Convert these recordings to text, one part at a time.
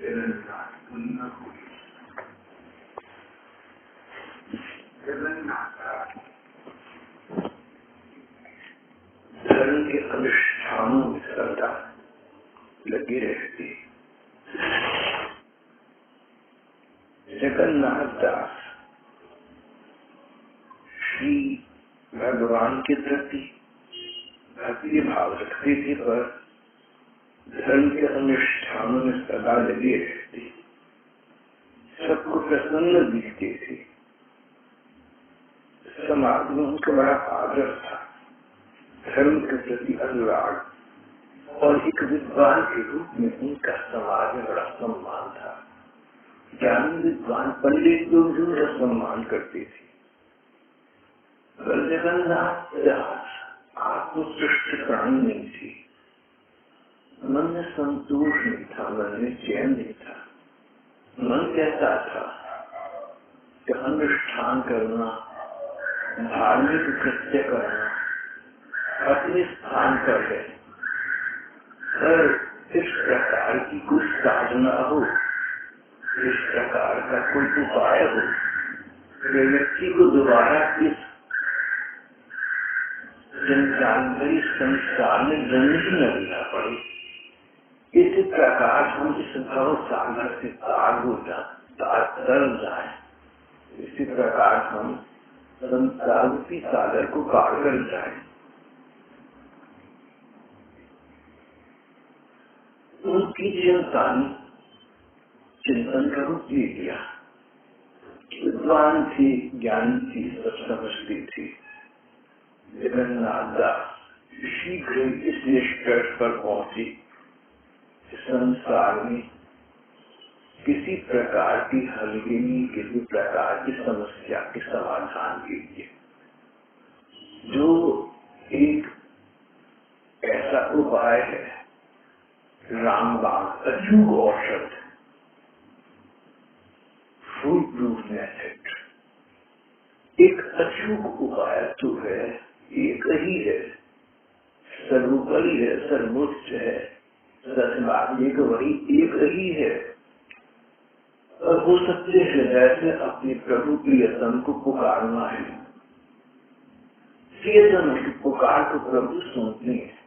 धर्म के अनुष्ठानों में श्रद्धा लगी रहती। जगन्नाथ दास श्री भगवान के प्रति भक्ति भाव रखते थे, पर धर्म के अनुष्ठानों में सदा लगे रहते, सबको प्रसन्न दिखते थे। समाज में उनका बड़ा आदर था, धर्म के प्रति अनुराग, और एक विद्वान के रूप में उनका समाज में बड़ा सम्मान था। ज्ञानी विद्वान पंडित लोग भी उनका सम्मान करते थे। जगन्नाथ दास आत्मतुष्ट प्राणी नहीं थी, मन में संतोष नहीं था, मन में चैन नहीं था। मन कहता था कि अनुष्ठान करना, धार्मिक कृत्य करना अपने स्थान पर है, पर इस प्रकार की कुछ साधना हो, इस प्रकार का कोई उपाय हो, व्यक्ति को दोबारा इस संसार में जन्म ही न लेना पड़े। इसी प्रकार हम इस भव सागर से तर जाए, इसी प्रकार हम संसार की सागर को पार कर जाए। उनकी चिंतन का रूप ले लिया। विद्वान थी, ज्ञान थी, सब समझती थी। जगन्नाथ दास शीघ्र इस निष्कर्ष पर पहुंची, संसार में किसी प्रकार की हलगिनी, किसी प्रकार की समस्या के समाधान के लिए जो एक ऐसा उपाय है, रामबाण अचूक औषध, फुल प्रूफ मेथड, एक अचूक उपाय तो है, एक ही है, सर्वोपरि है, सर्वोच्च है, एक वही एक ही है। और वो सच्चे हृदय से अपने प्रभु प्रियतम को पुकारना है। प्रियतम की पुकार को प्रभु सुनते हैं।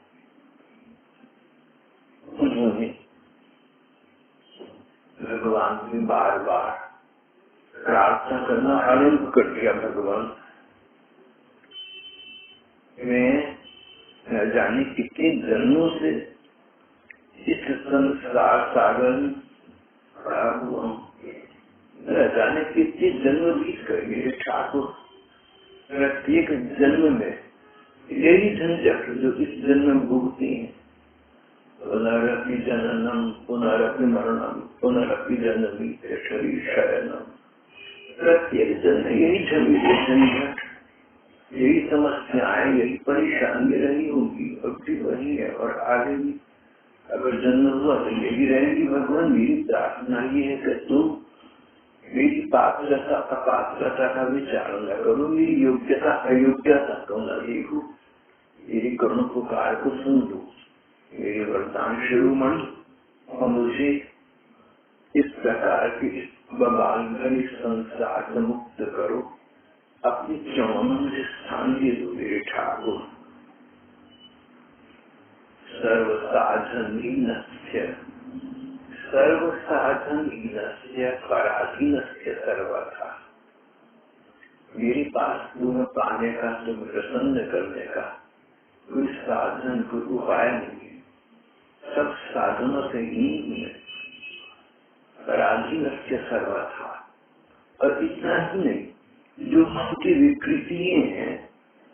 उन्होंने भगवान से बार बार प्रार्थना करना आरंभ कर दिया। भगवान, मैं न जाने कितने जन्मों से इस संसार सागर में पड़ा हुआ हूँ, न जाने कितने जन्म बीत गए मेरे ठाकुर। प्रत्येक जन्म में यही झंझट जो इस जन्म में भुगती है, पुनरपि जननम पुनरपि मरणम पुनरपि जननी शरीर शरणम। प्रत्येक जन्म यही झंझट, यही समस्याएं, यही परेशानी रही होगी, अब भी वही है और आगे भी अगर जन्म हुआ तो यही रहेगी। भगवान, मेरी प्रार्थना ये है कि तुम मेरी पात्रता अपात्रता का विचार न करो, मेरी योग्यता अयोग्यता को न देखो, मेरी करुण पुकार को सुन लो, मेरी वरदान शिरोमणि, और मुझे इस प्रकार के बवाल भरे संसार से मुक्त करो, अपनी चरणों में मुझे स्थान दे दो मेरे ठाकुर। सर्व साधन हीनस्य पराधीनस्य सर्वथा। मेरे पास तुम्हें पाने का, तुम्हें प्रसन्न करने का कोई साधन, कोई उपाय नहीं है, सब साधनों से ही है। पराधीनस्य सर्वथा। और इतना ही नहीं, जो उनकी विकृतियां हैं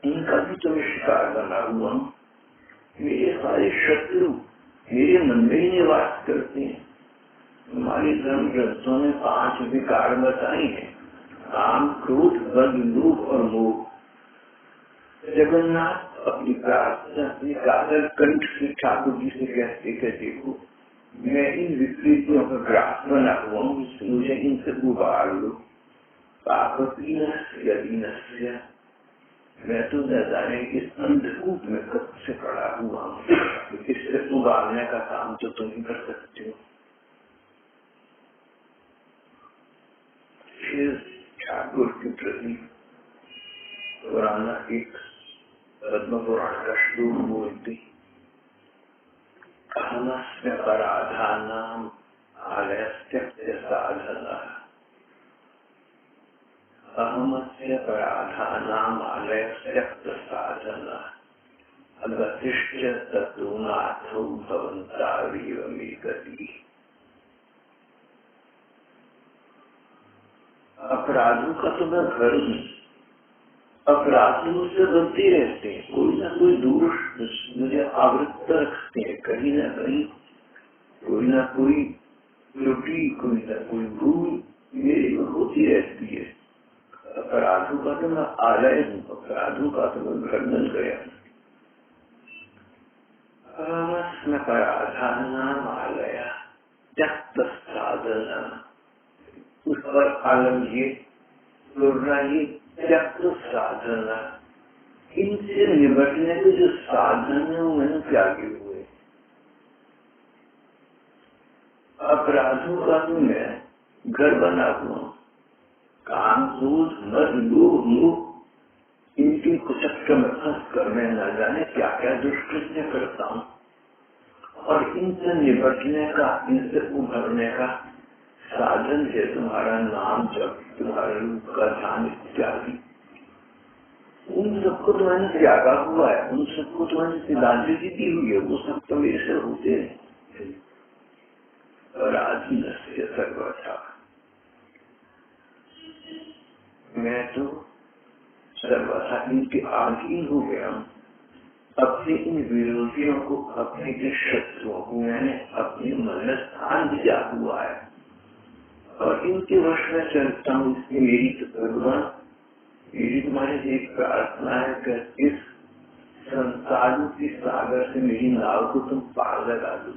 उनका भी तो शिकार बना हुआ हूँ। मेरे सारे शत्रु मेरे मन में ही निवास करते हैं। हमारे धर्म ग्रंथों में 5 विकार बताए हैं, काम, क्रोध, बल, लोभ और मोह। जगन्नाथ अपनी प्रार्थना अपनी कातर कंठ से ठाकुर जी से कहते कि देखो, मैं इन विकृतियों का ग्रास बना हुआ हूँ, मुझे इनसे उबार लो। पापीनस्य, मैं तो न जाने इस अंधकूप में कब से पड़ा हुआ हूँ, इससे उबारने का काम तो तुम ही कर सकते हो। ठाकुर के प्रति पुराना एक पद्म पुराण का श्लोक बोलती, अहमस्य पराधानाम आलयस्य साधना, अहमस्य पराधानाम आलयस्य साधना, अगतिष्ठ तत्नाथो भवन्तारीव मे गति। अपराधों का तो मैं घर हूँ, अपराध मुझसे बनते रहते हैं, कोई ना कोई दोष मुझे आवृत रखते हैं, कहीं ना कहीं कोई ना कोई त्रुटि, कोई ना कोई भूल मेरे में होती रहती है। अपराधों का तो मैं आलय हूँ, अपराधों का तो मैं घर बन गया हूँ। अपराधानाम आलय त्यक्त साधना, उस पर आलम ये त्यक्त साधना, इनसे निपटने के जो साधन है वो मैंने त्यागे हुए। अपराधों का तो मैं घर बना हुआ, काम क्रोध मद लोभ मोह इनकी कुचक्र में फंस कर मैं न जाने क्या क्या दुष्कृत्य करता हूँ, और इनसे निपटने का, इनसे उभरने का साधन है तुम्हारा नाम जप, तुम्हारे रूप का ध्यान इत्यादि। उन सबको तो मैंने त्यागा हुआ है, उन सबको तो मैंने सिद्धांति दी हुई है, वो सब तो मेरे से होते हैं। और आधीन से सर्वथा मैं तो सर्वथा इनके अधीन हो गया हूँ। अपने इन विरोधियों को, अपने के शत्रुओं को मैंने अपने मन में स्थान दिया हुआ है और इनके वश में चलता हूँ। इसलिए मेरी तो भगवान, मेरी तुम्हारे एक प्रार्थना है कि इस संसारों की सागर से मेरी नाव को तुम पार लगा दो।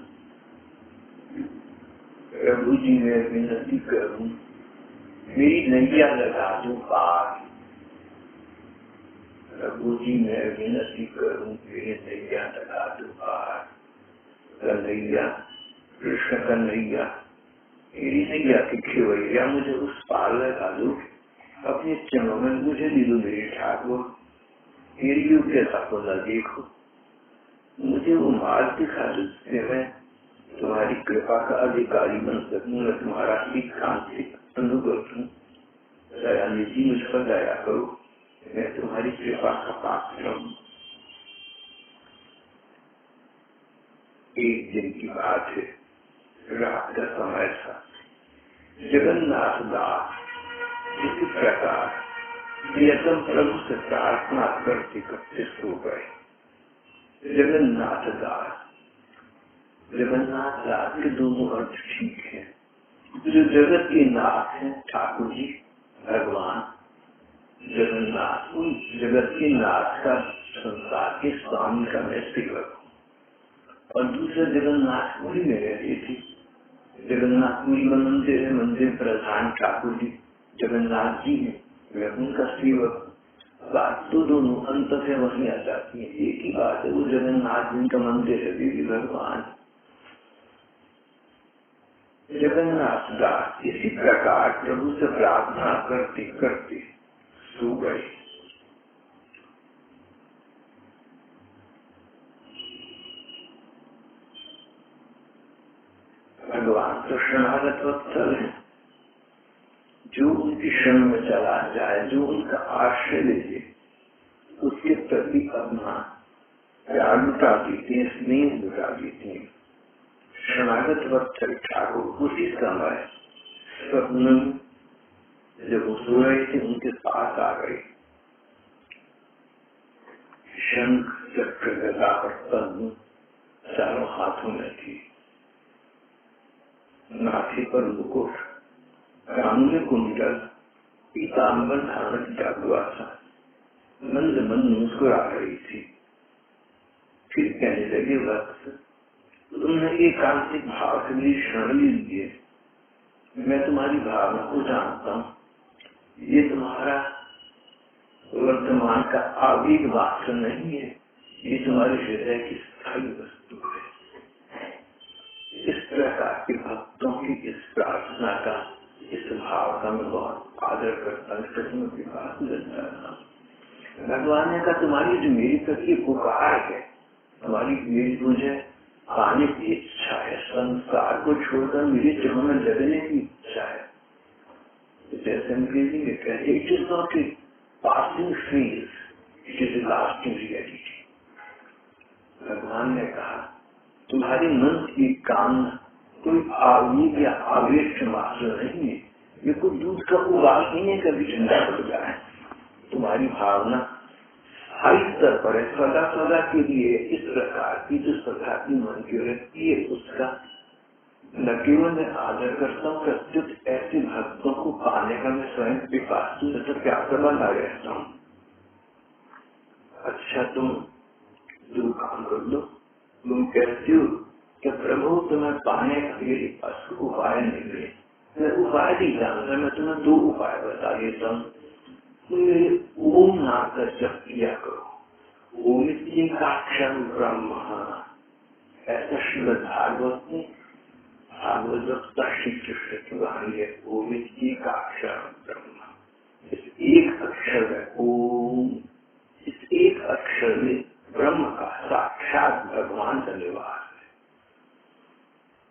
प्रभु जी मैं विनती करूं, मेरी नैया लगा दो पार। प्रभु जी मैं विनती करूं, मेरी नैया लगा दो पार। कन्हैया, कृष्ण कन्हैया, मेरी नैया के खेवैया मुझे उस पार लगा दो। अपने चरणों में मुझे ले लो मेरे ठाकुर, मेरी योग्यता को न देखो, मुझे वो मार्ग दिखा दो जिससे मैं तुम्हारी कृपा का अधिकारी बन सकूं, मैं तुम्हारा एकांतिक अनुगत हूँ। दयानिधि मुझ पर दया करो, मैं तुम्हारी कृपा का पात्र हूँ। एक दिन की बात है, रात का समय था। जगन्नाथ दास इसी प्रकार प्रियतम प्रभु से प्रार्थना करते करते सो गए। जगन्नाथ दास के दोनों अर्थ ठीक है। जो जगत के नाथ है ठाकुर जी भगवान जगन्नाथ, उन जगत के नाथ का, संसार के स्वामी का मैं सेवक हूँ। और दूसरे जगन्नाथपुरी में रहती थी। जगन्नाथपुरी में मंदिर है, मंदिर प्रधान ठाकुर जी जगन्नाथ जी है, मैं उनका सेवक। बात तो दोनों अंत से वही आ जाती है, एक ही बात है। वो जगन्नाथ जिनका मंदिर है, देवी भगवान जगन्नाथ दास इसी प्रकार प्रभु से प्रार्थना करते करते सो गए। भगवान तो शरणागत वत्सल है, जो उनकी शरण में चला जाए, जो उनका आश्रय ले ले, उसके प्रति अपना प्यार लुटा देते हैं, स्नेह लुटा देते हैं। शरणागत वत्सल ठाकुर उसी समय स्वप्न जब वो सो रहे थे उनके पास आ गए। शंख चक्र गदा और पद्म चारों हाथों में थी, नाथी पर मुकुट, कानों में कुंडल, पीताम्बर धारण किया हुआ था। मंद मंद मुस्कुरा रही थी। फिर कहने लगे, वत्स तुमने एकांतिक भाव से मेरी शरण ली है, मैं तुम्हारी भावना को जानता हूँ। ये तुम्हारा वर्तमान का आवेग मात्र नहीं है, ये तुम्हारे हृदय की स्थायी वस्तु है। इस प्रकार के भक्तों की इस प्रार्थना का, इस भाव का मैं बहुत आदर करता हूँ, इसमें विकास मिलता है। भगवान ने कहा तुम्हारी जो मेरी प्रति पुकार है, तुम्हारी मेरी मुझे पाने की इच्छा है, संसार को छोड़कर मेरे चरणों में लगने की इच्छा है। जैसे अंग्रेजी में कहते हैं, it is not a passing phase, it is a lasting reality. भगवान ने कहा तुम्हारे मन की कामना कोई आवेग या आवेश मात्र नहीं है, ये कोई दूध का उबाल नहीं कभी ठंडा पड़ जाए। तुम्हारी भावना हाई स्तर पर है, सदा सदा के लिए इस प्रकार की जो सदा की मन की वृत्ति है उसका न केवल मैं आदर करता हूँ, प्रत्युत ऐसे भक्तों को पाने का मैं स्वयं विकास तो प्यासा रहता हूँ। अच्छा तुम जो काम कर लो, तुम कहते हो कि प्रभु तुम्हें पाने का मेरे पास उपाय नहीं है, मैं उपाय नहीं जानता, मैं तुम्हें दो उपाय बता देता हूँ। तुम ओम नाम का जप किया करो, ओम इत्याक्षर ब्रह्म, ऐसा श्रीमद् भागवत में भागवत श्री कृष्ण की वाणी है। ओम इत्याक्षर ब्रह्म, इस एक अक्षर में ओम, इस एक अक्षर में ब्रह्म का साक्षात भगवान का निवास है।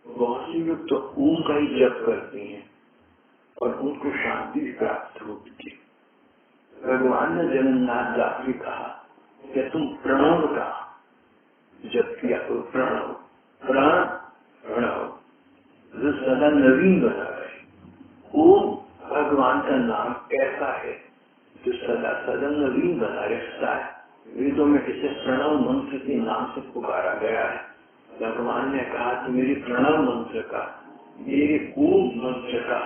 बहुत से लोग तो ओम का ही जप करते हैं और उनको शांति प्राप्त होती है। भगवान ने जगन्नाथ दास जी कहा कि तुम प्रणव का जप किया तो प्रणव, प्रण प्रणव जो सदा नवीन बना रहे। ओम भगवान का नाम ऐसा है जो सदा सदा नवीन बना रहता है। वेदों में इसे प्रणव मंत्र के नाम से पुकारा गया है। भगवान ने कहा कि मेरे प्रणव मंत्र का, मेरे ओम मंत्र का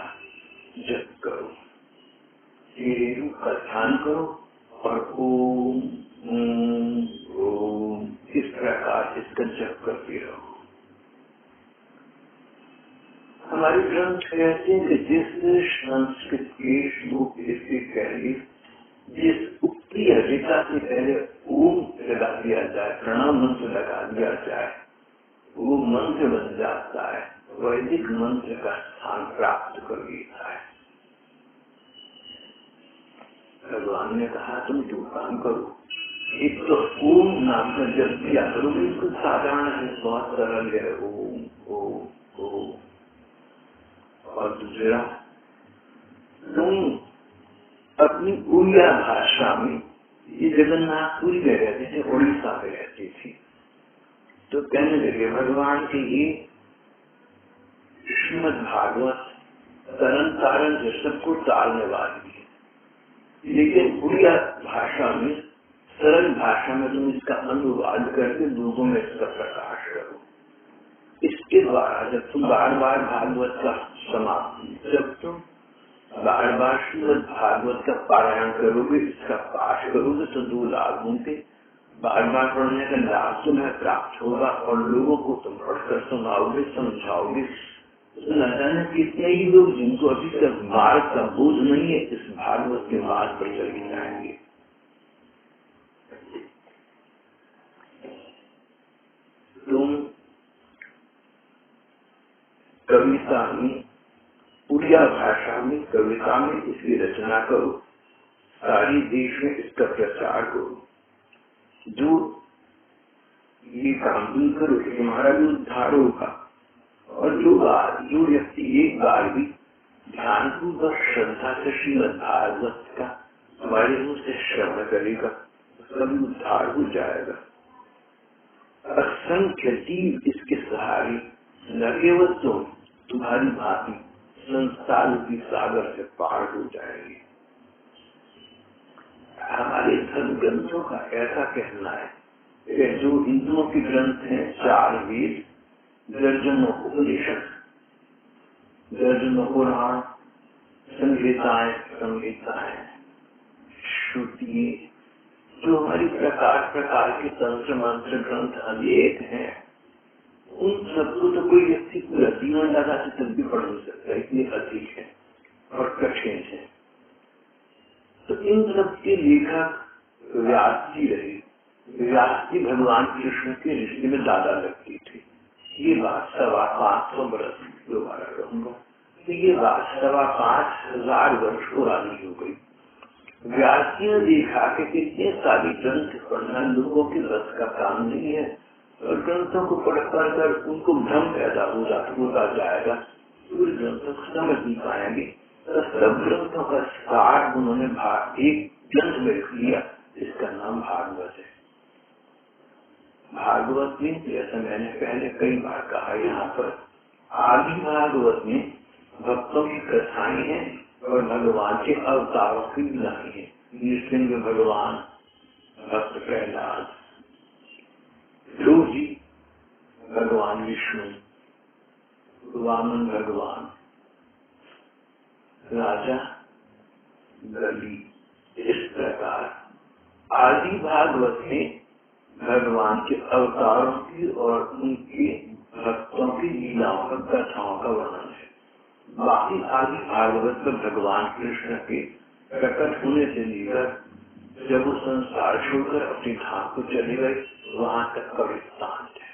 जप करो, मेरे रूप का ध्यान करो और ओम ओम ओम इस प्रकार इसका जप करते रहो। हमारे ग्रंथ कहते हैं कि जिस संस्कृत के श्लोक इससे पहले, जिस उक्ति ऋचा से पहले ओम लगा दिया जाए, प्रणव मंत्र लगा दिया जाए, वो मंत्र बन जाता है, वैदिक मंत्र का स्थान प्राप्त कर लेता है। भगवान ने कहा तुम दो काम करो, एक तो ओम नाम का जप किया करो, बिल्कुल साधारण है, बहुत सरल है, ओम ओम ओम। और दूसरा तुम अपनी उड़िया भाषा में, ये जगन्नाथपुरी में रहते थे, उड़ीसा में रहती थी, तो कहने लगे भगवान की ये श्रीमद् भागवत तरन तारण जो सबको तारने वाली है, लेकिन उड़िया भाषा में, सरल भाषा में तुम इसका अनुवाद करके लोगों में इसका प्रकाश करो। इसके द्वारा जब तुम बार बार भागवत का समाप्ति, जब तुम बार बार श्रीमद् भागवत का पारायण करोगे, इसका पाठ करोगे, तो दो लाभ होंगे। बार बार पढ़ने का लाभ तुम्हें प्राप्त होगा और लोगों को तुम पढ़कर सुनाओगे, समझाओगे। न जाने कितने ही लोग जिनको अभी तक मार्ग का बोझ नहीं है, इस भागवत के मार्ग पर चले जाएंगे। तुम कविता में, उड़िया भाषा में कविता में इसकी रचना करो, सारे देश में इसका प्रचार करो। जो ये काम भी करो, तुम्हारा भी उद्धार होगा। और जो व्यक्ति एक बार भी ध्यान पूर्वक श्रद्धा से श्रीमद् भागवत का हमारे मुंह से श्रवण करेगा, उसका भी उद्धार हो जाएगा। असंख्य जीव इसके सहारे न केवल तुम्हारी भांति संसार की सागर से पार हो जाएंगे। हमारे धर्म ग्रंथों का ऐसा कहना है कि जो हिंदुओं के ग्रंथ हैं, 4 वेद, दर्जनों उपनिषद, दर्जनों पुराण, संहिताएं, श्रुति, जो हमारी प्रकार प्रकार के तंत्र मंत्र ग्रंथ अनेक हैं, उन सबको तो कोई व्यक्ति पूरा जीवन लगा के तब भी पढ़ नहीं सकता, इतने अधिक है और कठिन है। तो इन सब के लेखक व्यास जी रहे। व्यास जी भगवान कृष्ण के रिश्ते में दादा लगती थी। ये बात 525 बरस दोबारा कहूंगा। तो ये बात 5,500 वर्ष पुरानी हो गई। व्यास ने देखा कि कितने सारी ग्रंथ पढ़ना लोगों के बस का काम नहीं है और ग्रंथों को पढ़कर उनको भ्रम पैदा होता जाएगा, पूरे ग्रंथों को समझ नहीं पाएंगे। तो सब ग्रंथों का सार उन्होंने एक ग्रंथ में लिख लिया, इसका नाम भागवत है। भागवत में, जैसा मैंने पहले कई बार कहा, यहाँ पर आदि भागवत में भक्तों की कथाएं हैं और भगवान के अवतारों की लीलाएं हैं। नृसिंह भगवान, भक्त प्रहलाद, ध्रुव जी, भगवान विष्णु, वामन भगवान, राजा बलि। इस प्रकार आदि भागवत में भगवान के अवतारों की और उनके भक्तों की लीलाओं का, कथाओं का वर्णन है। बाकी आदि भागवत में भगवान कृष्ण के प्रकट होने से लेकर जब वो संसार छोड़कर अपनी धाम को चले गए, वहां तक का वृत्तांत है।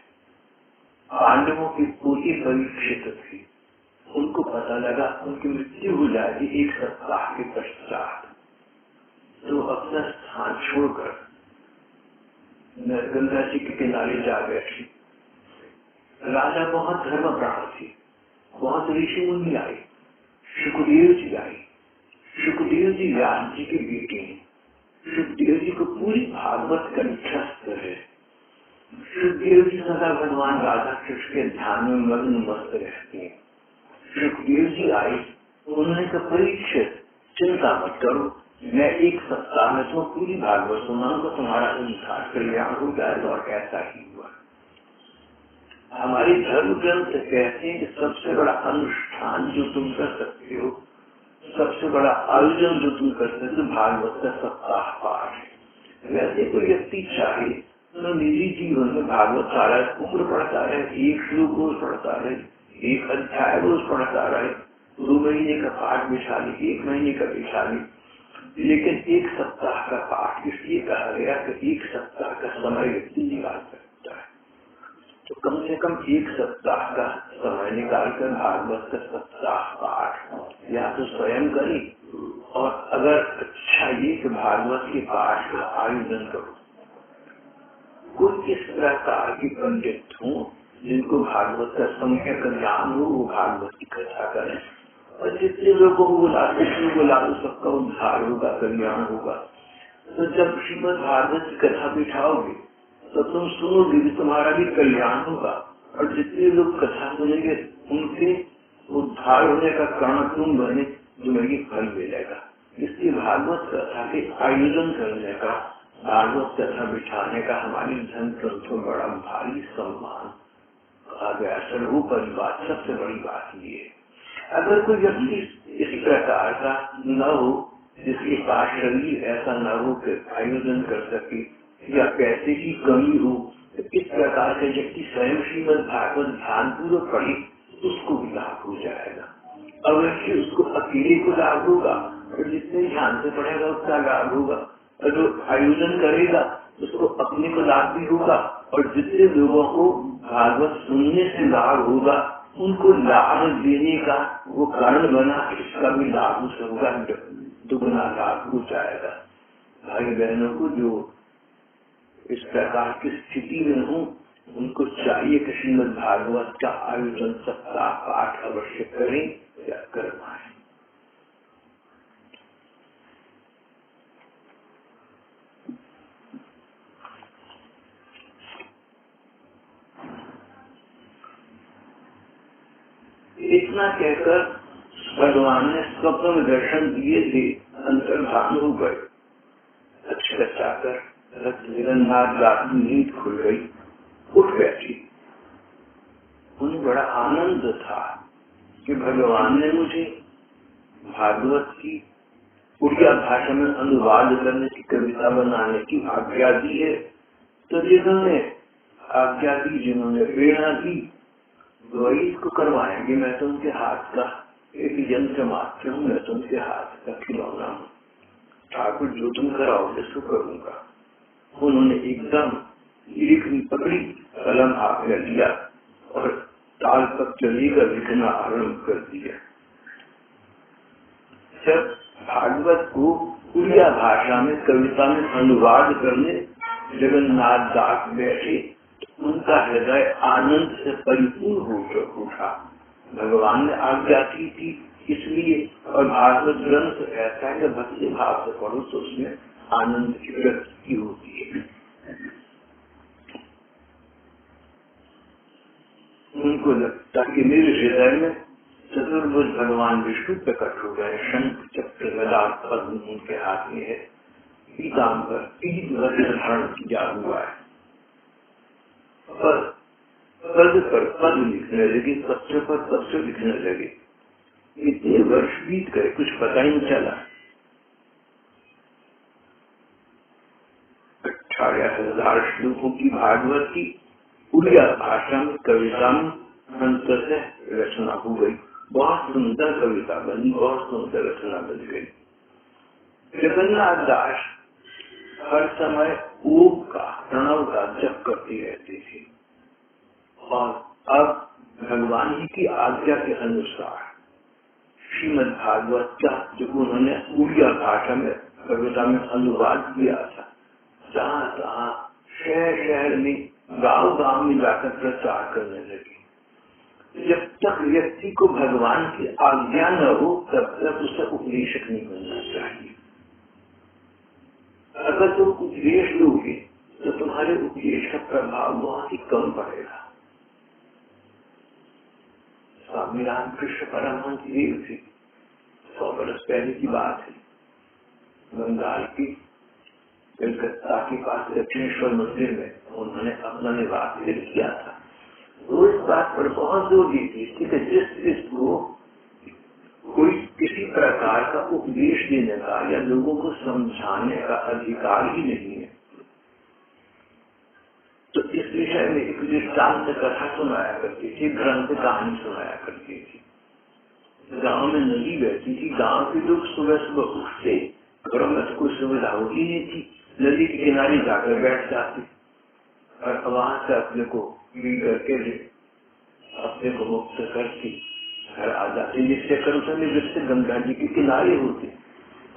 पांडवों की पूरी परीक्षित थी, उनको पता लगा उनकी मृत्यु हो जाएगी 1 सप्ताह के पश्चात, तो अपना स्थान छोड़कर गंगा जी के किनारे जा बैठी। राजा बहुत धर्मप्राण थे, बहुत ऋषि मुनि आए, सुखदेव जी आए। सुखदेव जी व्यास जी के बेटे हैं। सुखदेव जी को पूरी भागवत का कंठस्थ है। सुखदेव जी सदा भगवान राधा कृष्ण के ध्यान में मग्न मस्त रहते हैं। सुखदेव जी आए, उन्होंने कहा परीक्षित चिंता मत करो, मैं 1 सप्ताह में तो पूरी भागवत सुनाऊंगा, तुम्हारा उद्धार कल्याण हो जाएगा। और ऐसा ही हुआ। हमारे धर्म ग्रंथ कहते हैं कि सबसे बड़ा अनुष्ठान जो तुम कर सकते हो, सबसे बड़ा आयोजन जो तुम कर सकते हो, भागवत का सप्ताह पाठ है। वैसे कोई व्यक्ति चाहे तो निजी जीवन में भागवत सारा उम्र पढ़ता रहे, 1 श्लोक रोज पढ़ता रहे, 1 अध्याय रोज पढ़ता रहे, 2 महीने का पाठ बिछा ले, 1 महीने का बिछा ले, लेकिन 1 सप्ताह का पाठ इसलिए कहा गया कि 1 सप्ताह का समय व्यक्ति निकाल सकता है। तो कम से कम 1 सप्ताह का समय निकालकर भागवत का सप्ताह पाठ या तो स्वयं करें, और अगर अच्छा ये कि भागवत के पाठ का आयोजन करो। कोई इस प्रकार के पंडित हो जिनको भागवत का समय का ज्ञान हो, वो भागवत की कथा करें, और जितने लोगों को बुला तो सबका उद्धार होगा, कल्याण होगा। तो जब श्रीमद् भागवत की कथा बिठाओगे तो तुम सुनोगे कि तुम्हारा भी कल्याण होगा, और जितने लोग कथा सुनेंगे उनके उद्धार होने का कारण तुम बने, तुम्हें फल मिलेगा। इसलिए भागवत कथा के आयोजन करने का, भागवत कथा बिठाने का हमारे धर्म ग्रंथों में बड़ा भारी सम्मान कहा गया। सर्वोपरि बात, सबसे बड़ी बात ये है, अगर कोई व्यक्ति इस प्रकार का न हो, जिसके पास शरीर ऐसा न हो कि आयोजन कर सके, या पैसे की कमी हो, तो इस प्रकार के व्यक्ति स्वयं श्रीमद् भागवत ध्यान पूर्वक पढ़े, उसको भी लाभ हो जाएगा। अवश्य उसको अकेले को लाभ होगा, और जितने ध्यान से पढ़ेगा उसका लाभ होगा, और जो आयोजन करेगा उसको अपने को लाभ भी होगा, और जितने लोगों को भागवत सुनने से लाभ होगा उनको लाभ देने का वो कारण बना, इसका भी लाभ उसे होगा, दुगुना लाभ हो जाएगा। भाई बहनों को जो इस प्रकार की स्थिति में हो, उनको चाहिए कि श्रीमद् भागवत का आयोजन सप्ताह पाठ अवश्य करें या करवाएं। इतना कहकर भगवान ने स्वप्न में दर्शन दिए थे, अंतर्धान हो गए। अच्छा चाकर रात नींद खुल गई, उठ बैठी। उन्हें बड़ा आनंद था कि भगवान ने मुझे भागवत की उड़िया भाषा में अनुवाद करने की, कविता बनाने की आज्ञा दी है। तो जिन्होंने आज्ञा दी, जिन्होंने प्रेरणा दी, वही इसको करवाएंगे। मैं तो उनके हाथ का एक यंत्र मात्र हूँ, मैं तो उनके हाथ का खिलौना हूँ। ठाकुर जो तुम कराओगे सो करूंगा। उन्होंने एकदम लिखनी पकड़ी, कलम हाथ में लिया और ताल तक चली कर लिखना आरम्भ कर दिया। जब भागवत को उड़िया भाषा में कविता में अनुवाद करने जगन्नाथ दास बैठे, उनका हृदय आनंद से परिपूर्ण हो उठा। भगवान ने आज्ञा की थी इसलिए, और भागवत ग्रंथ ऐसा है कि भक्ति भाव से पढ़ो तो उसमें आनंद की प्रतीति होती है। उनको लगता कि मेरे हृदय में चतुर्भुज भगवान विष्णु प्रकट हो गए। शंख चक्र गदा पद्म उनके हाथ में है, पीताम्बर धारण किया हुआ है। पद पर पद लिखने लगे, पत्र पर पत्र लिखने लगे। इतने वर्ष बीत गए, कुछ पता ही नहीं चला। 18,000 श्लोकों की भागवत की उड़िया भाषा में कविता में अंततः रचना हो गई। बहुत सुंदर कविता बनी, बहुत सुंदर रचना बन गई। जगन्नाथ दास हर समय ओम का, प्रणव का जप करते रहते थे, और अब भगवान जी की आज्ञा के अनुसार श्रीमद् भागवत का जो उन्होंने उड़िया भाषा में कविता में अनुवाद किया था, जहाँ तहाँ शहर शहर में गांव गांव में जाकर प्रचार करने लगे। जब तक व्यक्ति को भगवान की आज्ञा न हो तब तक उसे उपदेशक नहीं बनना चाहिए। अगर तुम उपदेश दोगे तो तुम्हारे उपदेश का प्रभाव बहुत ही कम पड़ेगा। स्वामी रामकृष्ण परमहंस देव थे, 100 वर्ष पहले की बात है। बंगाल की कलकत्ता के पास दक्षिणेश्वर मंदिर में उन्होंने अपना निवास किया था। वो इस बात पर बहुत जोर देती थी कि जिसको कोई किसी प्रकार का उपदेश देने का या लोगों को समझाने का अधिकार ही नहीं है, तो इस विषय में एक दृष्टांत कथा सुनाया करती थी, ग्रंथ कहानी सुनाया करती थी। गांव में नदी बहती थी, गांव के लोग सुबह सुबह उठते, घरों में कोई सुविधा होती नहीं थी, नदी के किनारे जाकर बैठ जाते और वहां से अपने को करके अपने को मुक्त करके घर आ जाते। जिससे करुषा गंगा जी के किनारे होते,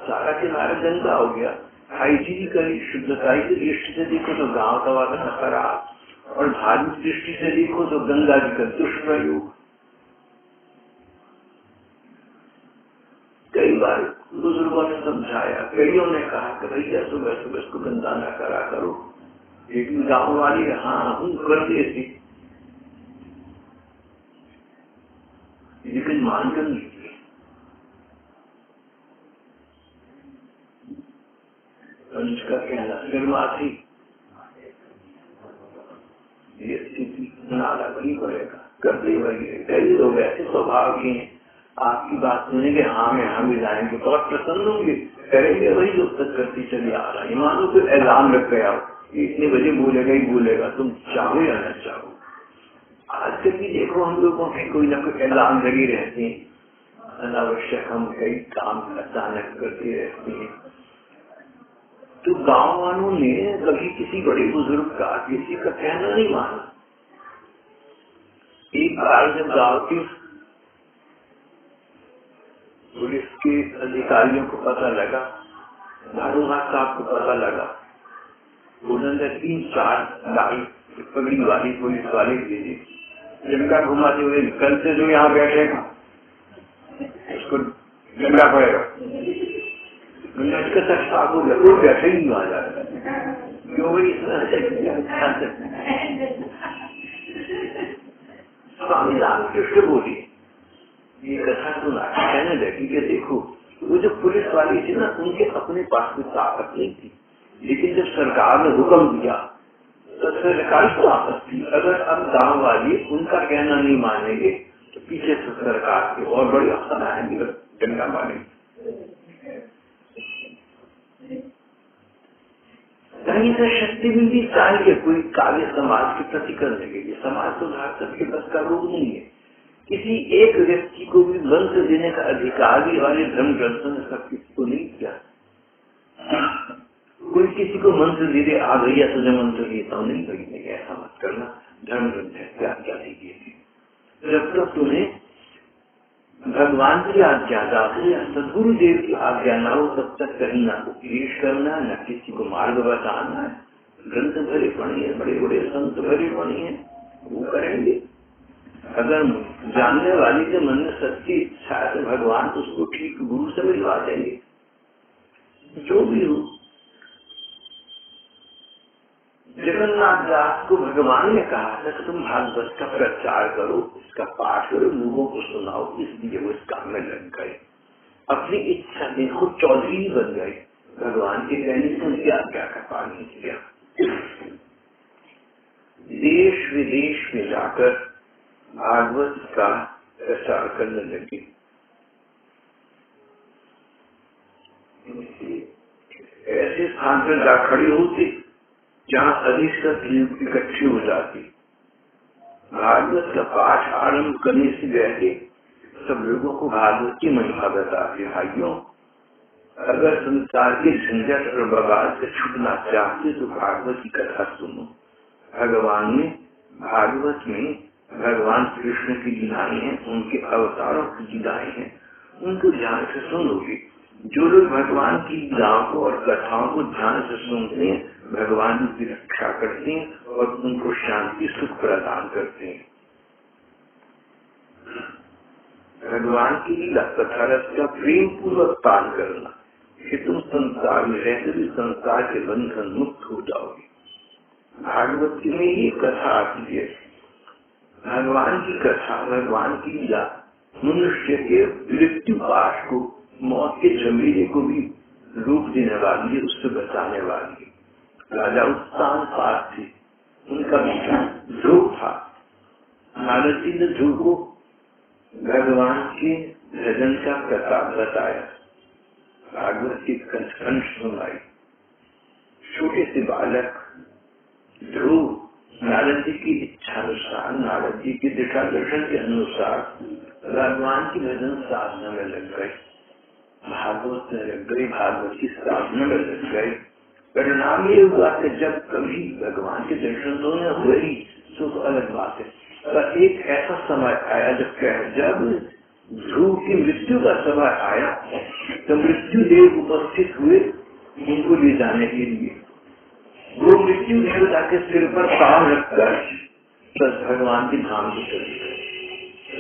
सारा किनारा गंगा हो गया। हाइजीनिकली शुद्धता की दृष्टि से देखो तो गांव का वातावरण खराब, और धार्मिक दृष्टि से देखो तो गंगा जी का दुष्प्रयोग। कई बार बुजुर्गों ने समझाया, कईयों ने कहा कि भैया सुबह सुबह इसको गंदा न करा करो, लेकिन गाँव वाले हाँ हम करते थे, लेकिन मानकर नहीं थे। उसका कहना निर्मा थी, ये स्थिति नाला नहीं पड़ेगा, करते वही। कई लोग ऐसे स्वभाव के हैं, आपकी बात सुनेंगे हाँ में हाँ भी जाएंगे, बहुत प्रसन्न होंगे, करेंगे वही लोग तक करती चली आ रहा है। मानो तो ऐलान रख गया, इतने बजे बोलेगा ही बोलेगा, तुम चाहो या न चाहो। आजकल भी देखो हम लोगों के कोई ना कोई ऐलान लगे रहते हैं, अनावश्यक हम कई काम अचानक करते रहते हैं। तो गांव वालों ने कभी किसी बड़े बुजुर्ग का, किसी का कहना नहीं माना। एक बार जब गांव के पुलिस के अधिकारियों को पता लगा, दारोगा साहब को पता लगा, उन्होंने 3-4 गाड़ी पगड़ी वाली पुलिस वाले भेजे, गंगा घुमाते हुए कल से जो यहाँ बैठेगा उसको गंगा पड़ेगा। गंगा इसका तक साफ हो गया, कोई बैठे ही आ जाएगा। क्यों भाई स्वामी रामकृष्ण बोली ये कथा सुना, कहने लगी कि देखो वो जो पुलिस वाली थी ना, उनके अपने पास में ताकत नहीं थी, लेकिन जब सरकार ने हुक्म दिया तो सरकार को ताकत थी। अगर अब गांव वाले उनका कहना नहीं मानेंगे तो पीछे से सरकार के और बड़े अफसर आएंगे गंगा वाले। कहीं से शक्ति मिलती चाहिए कोई कार्य समाज के प्रति करने के लिए। समाज सुधार सबके बस का रोग नहीं है। किसी एक व्यक्ति को भी मंत्र देने का अधिकार भी हमारे धर्म ग्रंथों ने सब किसी को नहीं किया। कोई किसी को मंत्र दे दे, आ भैया तुझे मंत्र देता हूँ, नहीं भाई ऐसा मत करना, धर्म ग्रंथ है क्या क्या नहीं दिए। जब तक तुम्हें भगवान की आज्ञा दास या सदगुरु देव की आज्ञा ना हो तब तक कहीं ना उपदेश करना, न किसी को मार्ग बताना है। ग्रंथ भरे पढ़े हैं, बड़े बड़े संत भरे पढ़े हैं, वो करेंगे। अगर जानने वाले के मन में सच्ची इच्छा है तो भगवान उसको ठीक गुरु से मिलवा देंगे। जो भी हो, जगन्नाथ दास को भगवान ने कहा था कि तुम भागवत का प्रचार करो, इसका पाठ करो, लोगों को सुनाओ, इसलिए वो इस काम में लग गए। अपनी इच्छा से खुद चौधरी बन गए। भगवान के कहने से उनकी आज्ञा का पालन किया। देश विदेश में जाकर भागवत का प्रचार करने लगे। ऐसे स्थान पर जा खड़ी होती जहाँ अधिकतर भीड़ इकट्ठी हो जाती। भागवत का पाठ आरंभ करने से पहले सब लोगों को भागवत की महिमा बताते। भाइयों, अगर संसार के झंझट और बवाल से छूटना चाहते तो भागवत की कथा सुनो। भगवान ने भागवत में भगवान कृष्ण की लीलाएं हैं, उनके अवतारों की लीलाएं हैं, उनको ध्यान से सुनोगे। जो लोग भगवान की लीलाओं को और कथाओं को ध्यान से सुनते हैं, भगवान उनकी रक्षा करते हैं और उनको शांति सुख प्रदान करते हैं। भगवान की लीला कथा रस का प्रेम पूर्वक पान करना कि तुम संसार में रहते भी संसार के बंधन मुक्त हो जाओगे। भागवत में ये कथा आती है, भगवान की कथा, भगवान की लीला मनुष्य के मृत्यु पाश को, मौत के झमेले को भी रोक देने वाली है, उससे बचाने वाली है। राजा उत्तान पास थे, उनका बेटा ध्रुव था। नारद जी ने ध्रुव को भगवान के भजन का प्रताप बताया, भागवत की कंठ सुनाई। छोटे से बालक ध्रुव नारद जी की इच्छा अनुसार, नारद जी के दिशा दर्शन के अनुसार भगवान की भजन साधना में लग गए, भागवत में लग गए, भागवत की साधना में लग गए। परिणाम ये हुआ कि जब कभी भगवान के दर्शन तो न हुए ही तो अलग बात है, पर एक ऐसा समय आया जब ध्रुव की मृत्यु का समय आया तो मृत्यु देव उपस्थित हुए उनको ले जाने के लिए। वो मृत्यु देवता के सिर पर पांव रखकर बस भगवान के धाम को चले गए।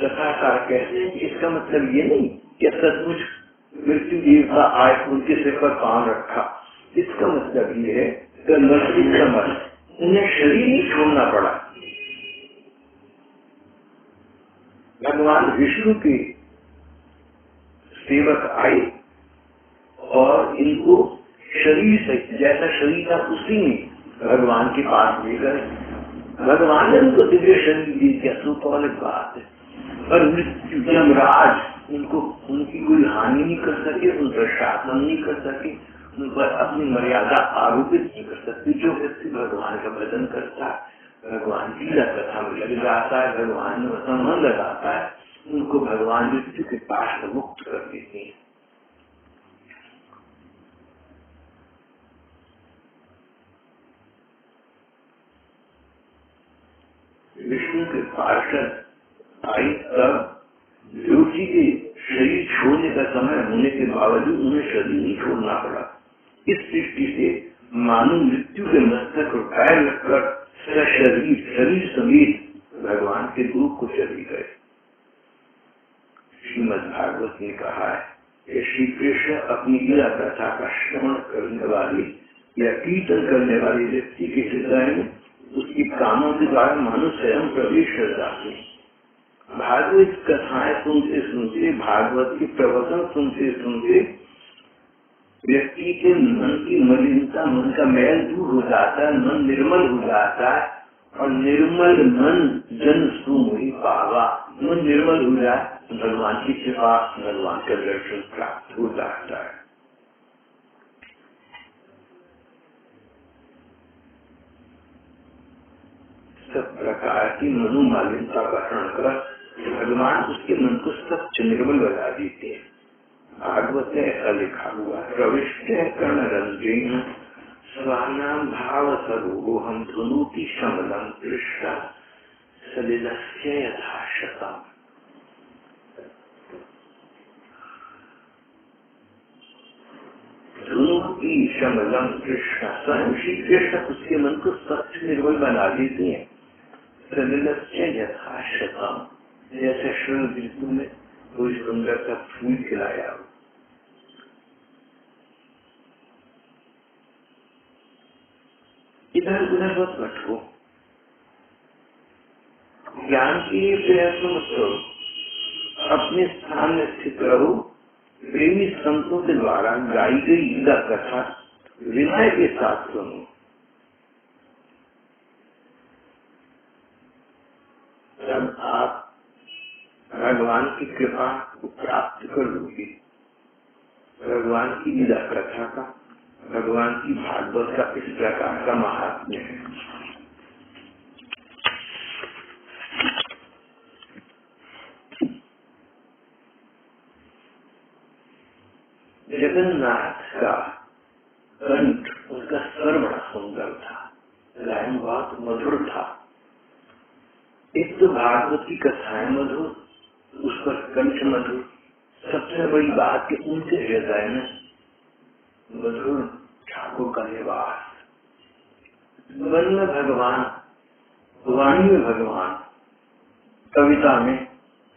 कथाकार कहते हैं कि इसका मतलब ये नहीं कि सचमुच मृत्यु देवता आए उनके सिर पर पांव रखा। इसका मतलब ये है कि मृत्यु समय उन्हें शरीर ही छोड़ना पड़ा। भगवान विष्णु के सेवक आए और इनको शरीर से, जैसा शरीर था उसी में भगवान के पास ले गए। भगवान ने उनको दिव्य शरीर दी, क्या तो अलग बात है, पर मृत्यु यमराज उनको, उनकी कोई हानि नहीं कर सके, उन पर शासन नहीं कर सके, उन पर अपनी मर्यादा आरोपित नहीं कर सकती। जो व्यक्ति भगवान का भजन करता है, भगवान की कथा में लग जाता है, भगवान में संबंध लगाता है, उनको भगवान मृत्यु के पास मुक्त कर देते हैं। विष्णु के पार्षद आए तब ध्रुव जी के शरीर छोड़ने का समय होने के बावजूद उन्हें शरीर नहीं छोड़ना पड़ा। इस दृष्टि से मानव मृत्यु के मस्तक और पैर रखकर सशरीर, शरीर समेत भगवान के रूप को चले गए। श्रीमद् भागवत ने कहा है कि श्री कृष्ण अपनी लीला कथा का श्रवण करने वाले या कीर्तन करने वाले व्यक्ति के हृदय में उसकी कामों के द्वारा मानो स्वयं प्रवेश कर जाते हैं। भागवत कथाएं सुनते सुनते, भागवत के प्रवचन सुनते सुनते व्यक्ति के मन की मलिनता, मन का मैल दूर हो जाता है, मन निर्मल हो जाता है। और निर्मल मन जन सुमोहि पावा, मन निर्मल हो जाए, भगवान की कृपा, भगवान का दर्शन प्राप्त हो जाता है। सब प्रकार की मनोमालिनता का हरण कर भगवान उसके मन को स्वच्छ निर्मल बना देते हैं। भागवत में ऐसा लिखा हुआ, प्रविष्ट कर्ण रंजन स्वानाम भाव स्वरूपो हम धुनोति शमलम कृष्ण सलिलस्य यथाशतम। की शमलम कृष्ण, स्वयं श्री कृष्ण उसके मन को स्वच्छ निर्मल बना देती है। सलिलस्य यथा शतम, जैसे शरद ऋतु में कोई सुंदर सा फूल खिलाया हो। इधर उधर मत भटको, ज्ञान के लिए प्रयत्न मत करो, अपने स्थान में स्थित रहो। प्रेमी संतों के द्वारा गाई गई लीला कथा विनय के साथ सुनो। जब आप भगवान की कृपा को प्राप्त कर लोगे, भगवान की लीला कथा का, भगवान की भागवत का इस प्रकार का महात्म्य है। जगन्नाथ का कंठ, उसका स्वर बड़ा सुंदर था, गायन बहुत मधुर था। एक तो भागवत की कथाएं मधुर, उस पर कंठ मधुर, सबसे बड़ी बात कि उनके हृदय में मधुर ठाकुर का निवास। मन में भगवान, वाणी में भगवान, कविता में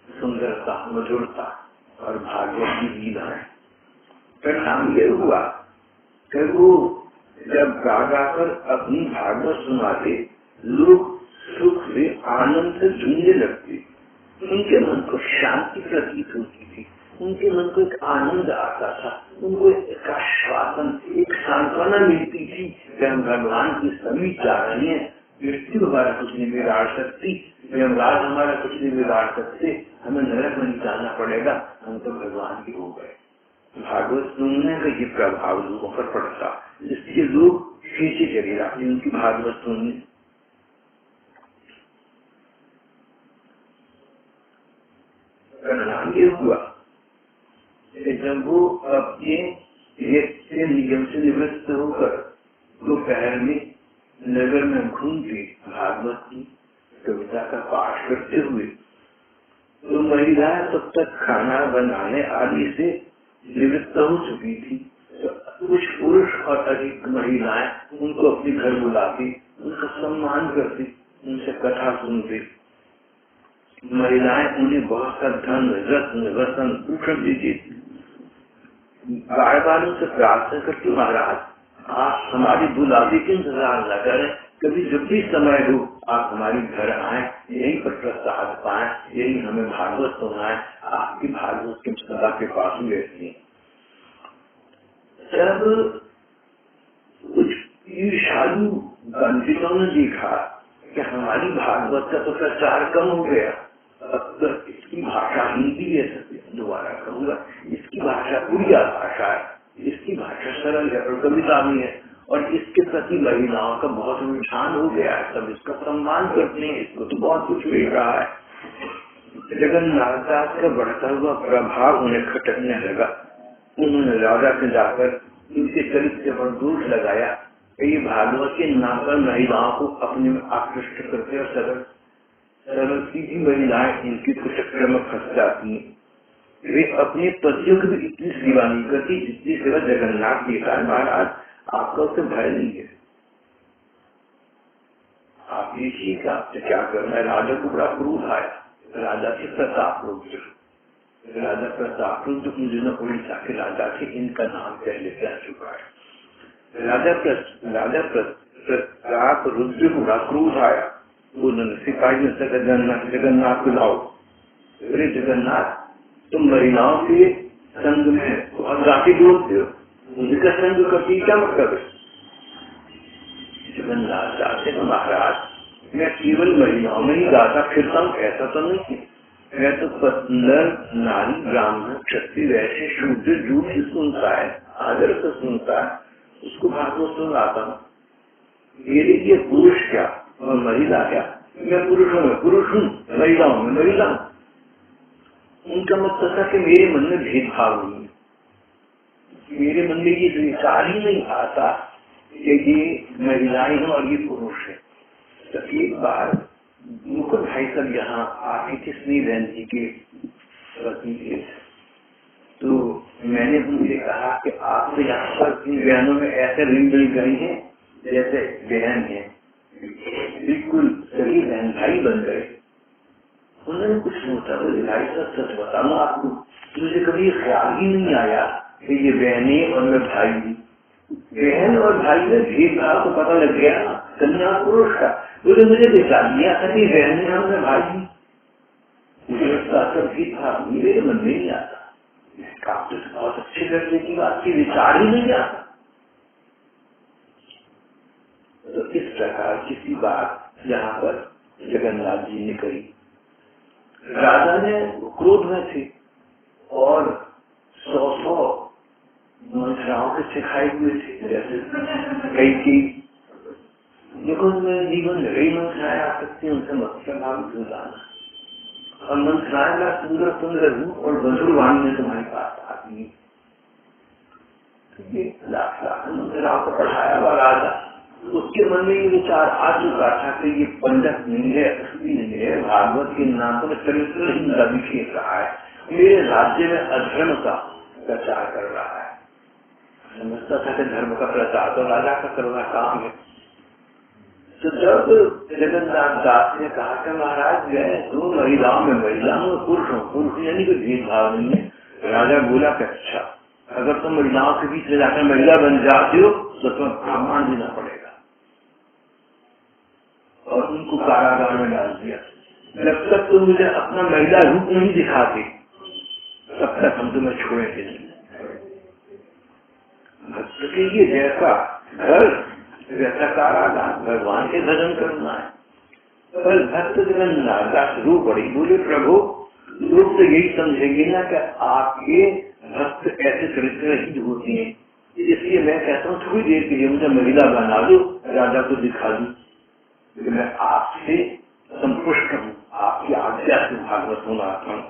सुंदरता, मधुरता और भागवत की लीलाएं। परिणाम ये हुआ कि वो जब गा कर अपनी भागवत सुनाते, लोग सुख से, आनंद से झूमने लगते। उनके मन को शांति प्रतीत होती थी, उनके मन को एक आनंद आता था, उनको एक आश्वासन, एक सांत्वना मिलती थी कि हम भगवान की समीप जा रहे हैं, मृत्यु हमारा कुछ नहीं बिगाड़ सकती, यमराज हमारा कुछ नहीं बिगाड़ सकते, हमें नरक में नहीं जाना पड़ेगा, हम तो भगवान की हो गए। भागवत सुनने का ये प्रभाव लोगों पर पड़ता, इसलिए लोग पीछे चले जाते उनकी भागवत सुनने। परिणाम ये हुआ जब वो अपने नियम से निवृत्त होकर दोपहर में नगर में घूमते, भागवत की कविता का पाठ करते हुए, तो महिलाएं तब तक खाना बनाने आदि से निवृत्त हो चुकी थी। तो कुछ पुरुष और अधिक महिलाएं उनको अपने घर बुलाती, उनका सम्मान करती, उनसे कथा सुनती। महिलाएं उन्हें बहुत सा धन, रत्न, वसन, भूषण देती। बार बार उनसे प्रार्थना करती, महाराज आप हमारी बुलावे के इंतजार न करें, कभी जब भी समय हो आप हमारे घर आए, यहीं पर प्रसाद पाए, यही हमें भागवत सुनाए, आपकी भागवत की सदा के पास में रहती है। जब कुछ ईर्ष्यालु वंचितों ने देखा कि हमारी भागवत का तो प्रचार कम हो गया, अब तो इसकी भाषा हिंदी है, दोबारा कहूँगा, इसकी भाषा उड़िया भाषा है, इसकी भाषा सरल है और कविता भी है, और इसके प्रति महिलाओं का बहुत रुझान हो गया है, सब इसका सम्मान करते हैं, इसको तो बहुत कुछ मिल रहा है। जगन्नाथ दास का बढ़ता हुआ प्रभाव उन्हें खटकने लगा। उन्होंने राजा से जाकर इनके चरित्र पर दोष लगाया, ये भागवत के नाम पर महिलाओं को अपने में आकृष्ट करते और सरल सीधी महिलाएं इनके कुचक्र में फंस जाती हैं। वे अपने पतियों की भी इतनी सेवा नहीं करती जितनी सेवा जगन्नाथ देता है। महाराज आपका उसे भय नहीं है, आप देखिए कि आपसे क्या करना है। राजा को बड़ा क्रोध आया, राजा के प्रताप रुद्र, राजा प्रताप रुद्र उन दिनों उड़ीसा के राजा थे, इनका नाम पहले कह चुका है। राजा प्रताप रुद्र को बड़ा क्रोध आया, उन्होंने सिपाही में जगन्नाथ को लाओ। अरे जगन्नाथ तुम महिलाओं के संग में बहुत गाती बोलते हो, उनका संग करती क्या मतलब है? जगन्नाथ जाते हैं महाराज मैं केवल महिलाओं में ही गाता फिरता हूँ, ऐसा तो नहीं है, मैं तो नर नारी ब्राह्मण क्षत्रिय वैश्य शूद्र जो भी सुनता है आदर से सुनता है उसको भागवत सुनाता हूँ। मेरे लिए पुरुष क्या और महिला क्या, मैं पुरुषों में पुरुष हूँ, महिलाओं में महिला हूँ। उनका मतलब था कि मेरे मन में भेदभाव नहीं है, मेरे मन में ये विचार ही नहीं आता कि ये महिलाएं हैं और ये पुरुष है। तो एक बार मुकुट भाई सब यहाँ आते थे, स्नेह बहन जी के पति थे, तो मैंने मैंने उनसे कहा कि आप तो यहाँ पर इन बहनों में ऐसे रिंग मिल गई हैं जैसे बहन है, बिल्कुल सही बहन भाई बन गए। उन्होंने कुछ सोचा, बोले भाई साहब सच बताऊँ आपको, मुझे कभी ख्याल ही नहीं आया कि ये बहने और मैं भाई हूँ। बहन और भाई में भेदभाव तो पता लग गया ना, कन्या पुरुष का। बोले मुझे विचार दिया था कि बहन और मैं भाई हूँ, मुझे उसका असर भेदभाव मेरे मन में नहीं आता। इसका तो बहुत अच्छे करने की बात की विचार ही नहीं आता। तो इस प्रकार किसी बात यहाँ पर जगन्नाथ जी ने कही। राजा ने क्रोध में थे और 100 मंत्राओं के सिखाए हुए थे, जैसे कई चीज देखो मेरे जीवन में कई मंत्राएं आ सकती हैं, उनसे मत सुधारना। और मंत्राएं का सुंदर सुंदर रूप और मधुर वाणी में तुम्हारे पास आती है। लाख लाख मंत्राओं को पढ़ाया हुआ राजा, उसके मन में ये विचार आ चुका था कि ये पंडित नहीं है, असली नहीं है, भागवत के नाम पर चरित्रहीन अभिषेक रहा है, मेरे राज्य में अधर्म का प्रचार कर रहा है। समझता था कि धर्म का प्रचार तो राजा का करना काम है। तो जब जगन्नाथ दास ने कहा कि महाराज दो महिलाओं में महिलाओं में पुरुष यानी कोई भेदभाव नहीं है। राजा बोला कि अच्छा, अगर तुम महिलाओं के बीच में जाकर महिला बन जाते हो तो तुम्हें प्रमाण देना पड़ेगा। और उनको कारागार में डाल दिया। जब तक तुम मुझे अपना महिला रूप नहीं दिखाते तब तक हम तुम्हें छोड़ेंगे नहीं। भक्त के लिए जैसा घर वैसा कारागार, भगवान के भजन करना है। पर भक्त जगन्नाथ दास रो पड़ी, बोले प्रभु लोग तो यही समझेंगे ना कि आपके भक्त ऐसे चरित्रहीन होते हैं, इसलिए मैं कहता हूँ थोड़ी देर के लिए मुझे महिला बना दो, राजा को दिखा दूं, क्योंकि मैं आपसे संतुष्ट हूँ, आपकी आज्ञा से भागवत होना आता हूँ।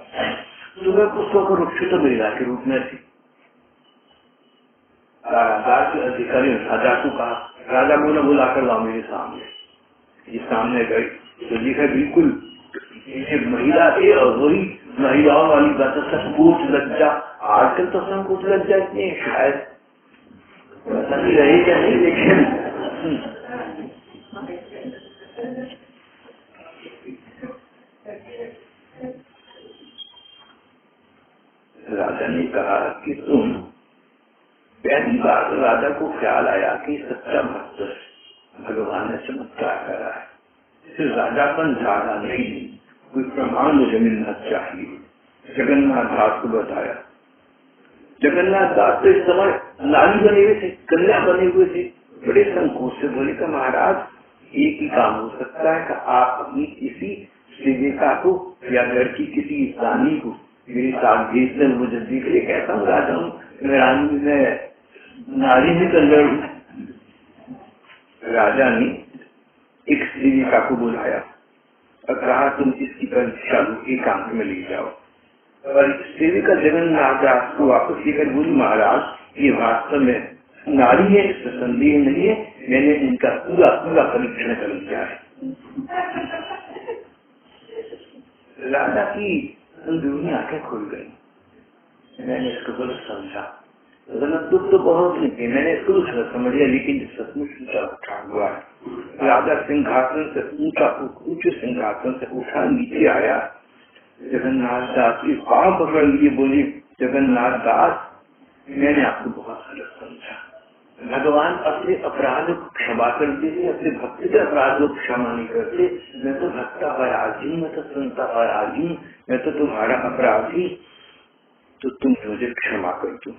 तो मैं पुस्तकों को रुक्षित महिला के रूप में थी। कारागार के अधिकारी राजा को कहा, राजा बोला बुलाकर लाओ मेरे सामने। ये सामने गई तो लिखा बिल्कुल ये महिला थी और वही महिलाओं वाली बात, संकोच लज्जा। आजकल तो संकोच लज्जा इतनी शायद नहीं रहेगा नहीं, लेकिन राजा ने कहा कि तुम, पहली बार राजा को ख्याल आया कि सच्चा भक्त भगवान ने चमत्कार करा है, फिर राजापन ज्यादा नहीं, कोई प्रमाण मुझे मिलना चाहिए। जगन्नाथ दास को बताया। जगन्नाथ दास तो इस समय नारी बने हुए थे, कन्या बने हुए थे, बड़े संकोच से बोले कि महाराज एक ही काम हो सकता है कि आप अपनी किसी सेविका को या घर की किसी रानी को मेरे साथ भेज दें, मुझे देख ले कहता हूँ राजा हूँ, मैं नारी भी कन्या हूँ। राजा ने एक सेविका को बुलाया और कहा तुम इसकी परीक्षा एकांत में ले जाओ। और सेविका जगन्नाथ दास को वापस लेकर बोली महाराज ये वास्तव में नारी है, इसमें संदेह नहीं है, मैंने इनका पूरा पूरा परीक्षण कर लिया है। राजा की अंदरूनी आंखें खुल गई। मैंने इसको गलत समझा, गलत दुख तो बहुत नहीं थे, मैंने इसको गलत समझ लिया, लेकिन सचमुच ऊंचा उठा हुआ है। राजा सिंहासन से ऊंचे सिंहासन से उठा नीचे आया, जगन्नाथ दास की पांव पकड़ लिए, बोली जगन्नाथ दास मैंने आपको बहुत गलत समझा। भगवान अपने अपराध को क्षमा करते थे, अपने भक्त के अपराध को क्षमा नहीं करते। मैं तो भक्ता अपराधी, मैं तो संता अपराधी, मैं तो तुम्हारा अपराधी, तो तुम मुझे क्षमा कर दो।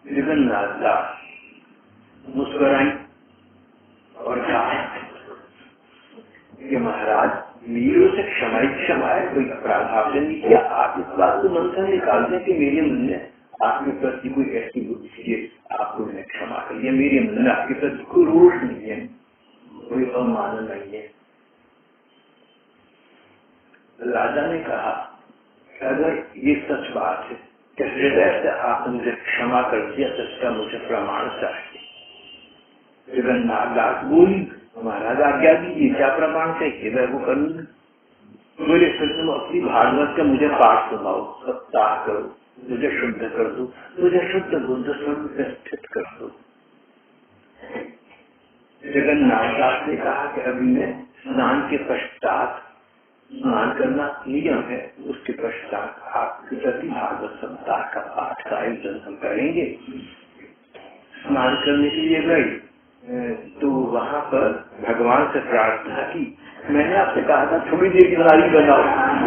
जगन्नाथ दास मुस्कुराई और कहा कि महाराज मेरे से क्षमा ही क्षमा है, कोई अपराध आपने नहीं किया। आप इस बात को मन से निकाल दें कि मेरे मन में आपके प्रति कोई ऐसी बुद्धि है, आपको मैंने क्षमा कर दिया। मेरे मन में आपके प्रति कोई रोष नहीं है, कोई अवमान नहीं है। राजा ने कहा अगर ये सच बात है कि हृदय से आपने मुझे क्षमा कर दिया, तो इसका मुझे प्रमाण चाहिए। जगन्नाथ दास बोली महाराज आज्ञा दीजिए, क्या प्रमाण चाहिए मैं वो करूंगा। बोले फिर तुम अपनी भागवत का मुझे पाठ सुनाओ, सप्ताह करो, मुझे शुद्ध कर दो, मुझे शुद्ध बुद्ध स्वरूप में स्थित कर दो। जगन्नाथ दास ने कहा कि अभी मैं स्नान के पश्चात, स्नान करना नियम है, उसके पश्चात आपके प्रति भागवत सप्ताह का पाठ का आयोजन हम करेंगे। स्नान करने के लिए गई तो वहाँ पर भगवान से प्रार्थना की, मैंने आपसे कहा था थोड़ी देर की नारी बनाओ,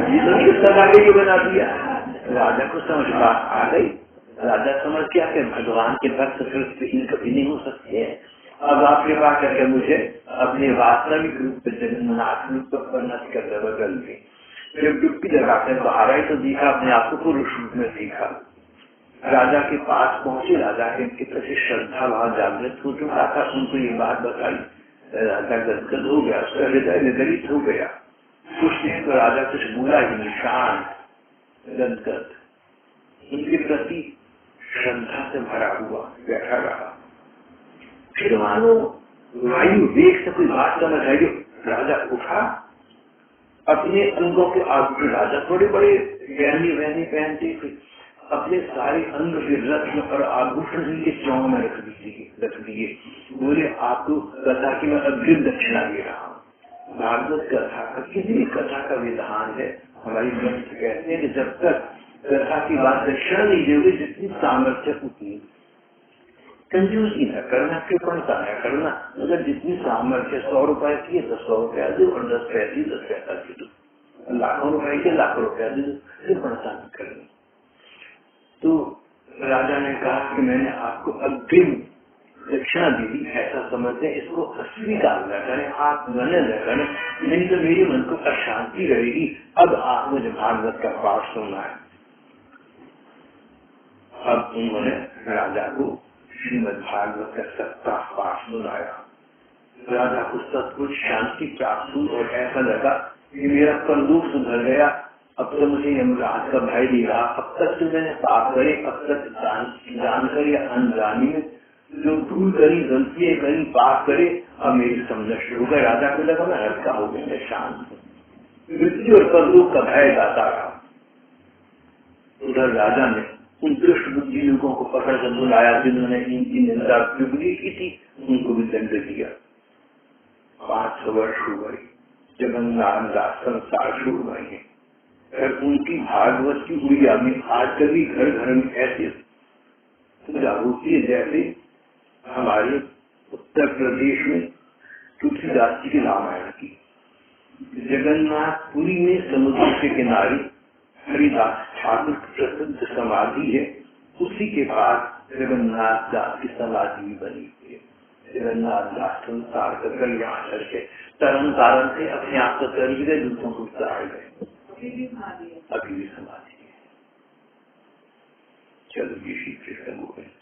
ये तो कितना आगे बना दिया। राजा को समझ आ गई, राजा समझ गया कि भगवान के भक्त फिर कभी नहीं हो सकते। अब आपके पास करके मुझे अपने वास्तविक रूप में जगन्नाथ रूप पर परिणत कर बदल दी। जब डुबकी लगाकर बाहर आई तो देखा अपने आप को पुरुष रूप में देखा। राजा के पास पहुंचे, राजा के प्रति श्रद्धा वहां जागृत हो चुका था, उनको ये बात बताई। राजा गदगद हो गया, उसका हृदय निगलित हो गया। कुछ दिन तो राजा कुछ बोला ही नहीं, शांत गदगद, उनके प्रति श्रद्धा से भरा हुआ बैठा रहा। फिर मानो वायु वेग से कोई बात समझ आई, राजा उठा, अपने अंगों के आगे, राजा थोड़े बड़े गहनी वहनी पहनते थे, अपने सारे अंग के रत्न और आभूषण के चौंग में रख दिए। बोले आपको कथा की मैं अग्रिम दक्षिणा दे रहा हूँ। भागवत कथा का किसी भी कथा का विधान है, हमारी ग्रंथ कहते हैं कि जब तक कथा की बात दक्षिणा नहीं दोगे, जितनी सामर्थ्य उतनी कंजूसी न करना, कृपणता न करना। अगर जितनी सामर्थ्य 100 रुपए की है तो 100 रुपया दो, और 10 पैसे 10 पैसा दे दो, लाखों रुपए के लाखों रुपया दे दो, कृपणता न करनी। तो राजा ने कहा कि मैंने आपको अग्रिम दक्षिणा दी थी, ऐसा समझते हैं, इसको अस्वीकार न करें, आप मन न करें, नहीं तो मेरे मन को अशांति रहेगी। अब आप मुझे भागवत का पाठ सुनना है। अब उन्होंने राजा को श्रीमद् भागवत का सप्ताह पाठ सुनाया। राजा को सचमुच शांति प्राप्त हुई और ऐसा लगा कि मेरा परलोक सुधर गया। अब तो मुझे यमराज का भय नहीं रहा। अब तक तो मैंने पाप करे, अब तक जानकर या अनजानी में जो भूल करी, गलतियां करी, पाप करे, अब मेरी समझ शुरू हो गई। राजा को लगा मैं हल्का हो गया, मैं शांत हूँ। मृत्यु और परलोक का भय गाता रहा। उधर राजा ने उन दुष्ट बुद्धि लोगों को पकड़ कर बुलाया जिन्होंने इनकी निंदा चुगली की थी, उनको भी दंड दिया। 500 वर्ष हो गए, जगन्नाथ दास संसार शुरू हुए हैं। फिर उनकी भागवत की उड़िया में आज कभी घर घर में ऐसे पूजा होती है जैसे हमारे उत्तर प्रदेश में तुलसीदास जी के रामायण की। जगन्नाथपुरी में समुद्र के किनारे हरिदास ठाकुर की प्रसिद्ध समाधि है, उसी के पास जगन्नाथ दास की समाधि भी बनी हुई है। जगन्नाथ दास संसार का कल्याण करके तरन तारण से अपने आप को तर गए, दूसरों को उतार गए, अभी भी समाधि है। चलो, ये श्री कृष्ण गोविंद।